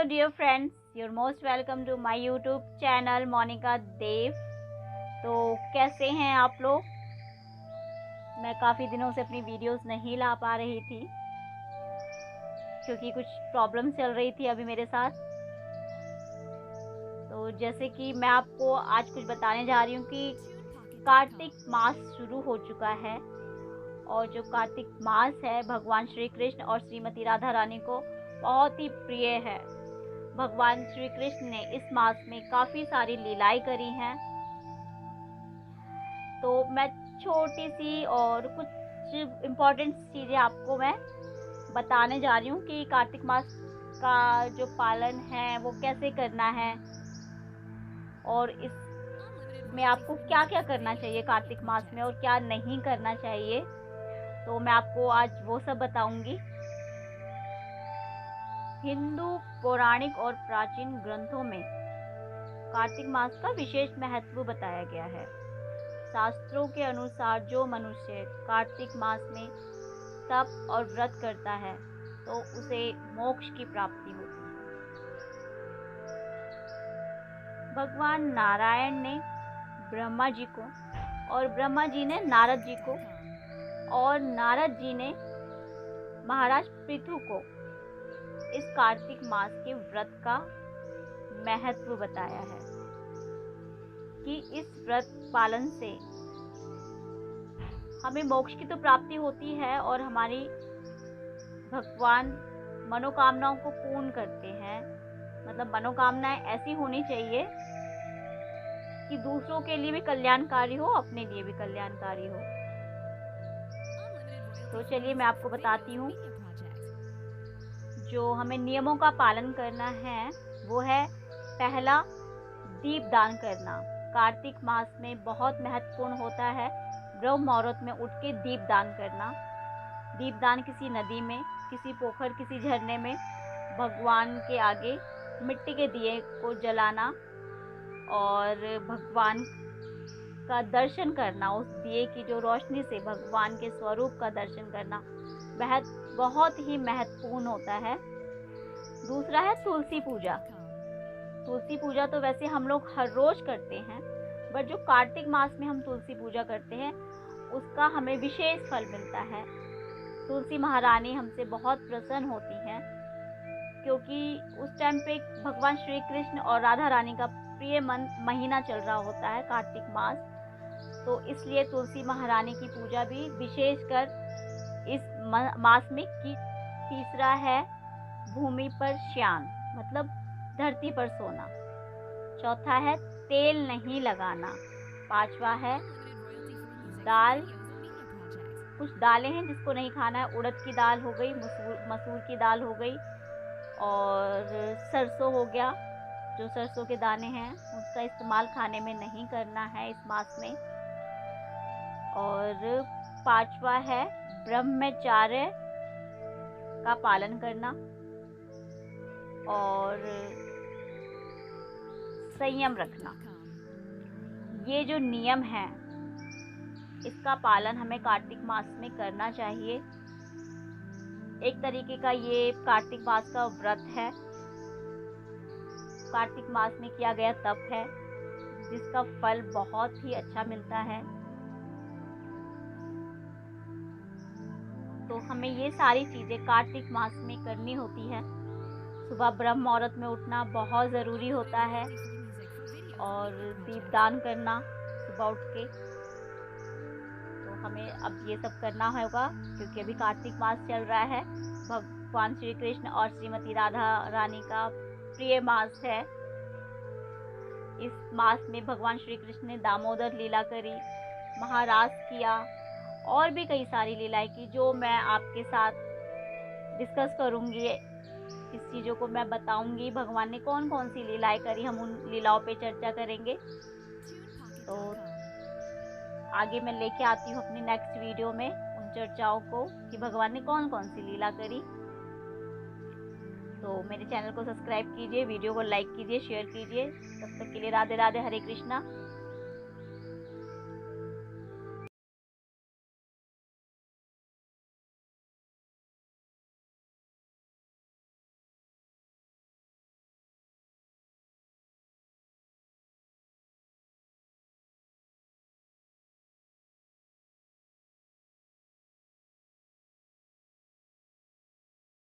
dear friends, you're most welcome to my YouTube channel Monika देव। तो कैसे हैं आप लोग? मैं काफ़ी दिनों से अपनी वीडियोस नहीं ला पा रही थी क्योंकि कुछ प्रॉब्लम चल रही थी अभी मेरे साथ। तो जैसे कि मैं आपको आज कुछ बताने जा रही हूँ कि कार्तिक मास शुरू हो चुका है और जो कार्तिक मास है भगवान श्री कृष्ण और श्रीमती राधा रानी को बहुत ही प्रिय है। भगवान श्री कृष्ण ने इस मास में काफ़ी सारी लीलाएं करी हैं। तो मैं छोटी सी और कुछ इम्पोर्टेंट चीज़ें आपको मैं बताने जा रही हूँ कि कार्तिक मास का जो पालन है वो कैसे करना है और इसमें आपको क्या क्या करना चाहिए कार्तिक मास में और क्या नहीं करना चाहिए। तो मैं आपको आज वो सब बताऊंगी। हिंदू पौराणिक और प्राचीन ग्रंथों में कार्तिक मास का विशेष महत्व बताया गया है। शास्त्रों के अनुसार जो मनुष्य कार्तिक मास में तप और व्रत करता है तो उसे मोक्ष की प्राप्ति होती है। भगवान नारायण ने ब्रह्मा जी को और ब्रह्मा जी ने नारद जी को और नारद जी ने महाराज पृथु को इस कार्तिक मास के व्रत का महत्व बताया है कि इस व्रत पालन से हमें मोक्ष की तो प्राप्ति होती है और हमारी भगवान मनोकामनाओं को पूर्ण करते हैं। मतलब मनोकामनाएं ऐसी होनी चाहिए कि दूसरों के लिए भी कल्याणकारी हो, अपने लिए भी कल्याणकारी हो। तो चलिए मैं आपको बताती हूँ। जो हमें नियमों का पालन करना है वो है पहला, दीपदान करना। कार्तिक मास में बहुत महत्वपूर्ण होता है ब्रह्म मुहूर्त में उठ के दीपदान करना। दीपदान किसी नदी में, किसी पोखर, किसी झरने में भगवान के आगे मिट्टी के दिए को जलाना और भगवान का दर्शन करना। उस दिए की जो रोशनी से भगवान के स्वरूप का दर्शन करना बहुत ही महत्वपूर्ण होता है। दूसरा है तुलसी पूजा। तुलसी पूजा तो वैसे हम लोग हर रोज करते हैं, बट जो कार्तिक मास में हम तुलसी पूजा करते हैं उसका हमें विशेष फल मिलता है। तुलसी महारानी हमसे बहुत प्रसन्न होती हैं क्योंकि उस टाइम पे भगवान श्री कृष्ण और राधा रानी का प्रिय महीना चल रहा होता है कार्तिक मास। तो इसलिए तुलसी महारानी की पूजा भी विशेषकर इस मास में की। तीसरा है भूमि पर शयन, मतलब धरती पर सोना। चौथा है तेल नहीं लगाना। पांचवा है दाल। कुछ दालें हैं जिसको नहीं खाना है। उड़द की दाल हो गई, मसूर की दाल हो गई और सरसों हो गया। जो सरसों के दाने हैं उसका इस्तेमाल खाने में नहीं करना है इस मास में। और पांचवा है ब्रह्मचर्य का पालन करना और संयम रखना। ये जो नियम है इसका पालन हमें कार्तिक मास में करना चाहिए। एक तरीके का ये कार्तिक मास का व्रत है, कार्तिक मास में किया गया तप है जिसका फल बहुत ही अच्छा मिलता है। तो हमें ये सारी चीज़ें कार्तिक मास में करनी होती है। सुबह ब्रह्म मुहूर्त में उठना बहुत ज़रूरी होता है और दीपदान करना सुबह उठ के। तो हमें अब ये सब करना होगा क्योंकि अभी कार्तिक मास चल रहा है। भगवान श्री कृष्ण और श्रीमती राधा रानी का प्रिय मास है। इस मास में भगवान श्री कृष्ण ने दामोदर लीला करी, महारास किया और भी कई सारी लीलाएं की जो मैं आपके साथ डिस्कस करूंगी। इस चीज़ों को मैं बताऊंगी भगवान ने कौन कौन सी लीलाएं करी, हम उन लीलाओं पे चर्चा करेंगे। तो आगे मैं लेके आती हूँ अपनी नेक्स्ट वीडियो में उन चर्चाओं को कि भगवान ने कौन कौन सी लीला करी। तो मेरे चैनल को सब्सक्राइब कीजिए, वीडियो को लाइक कीजिए, शेयर कीजिए। तब तक के लिए राधे राधे, हरे कृष्णा।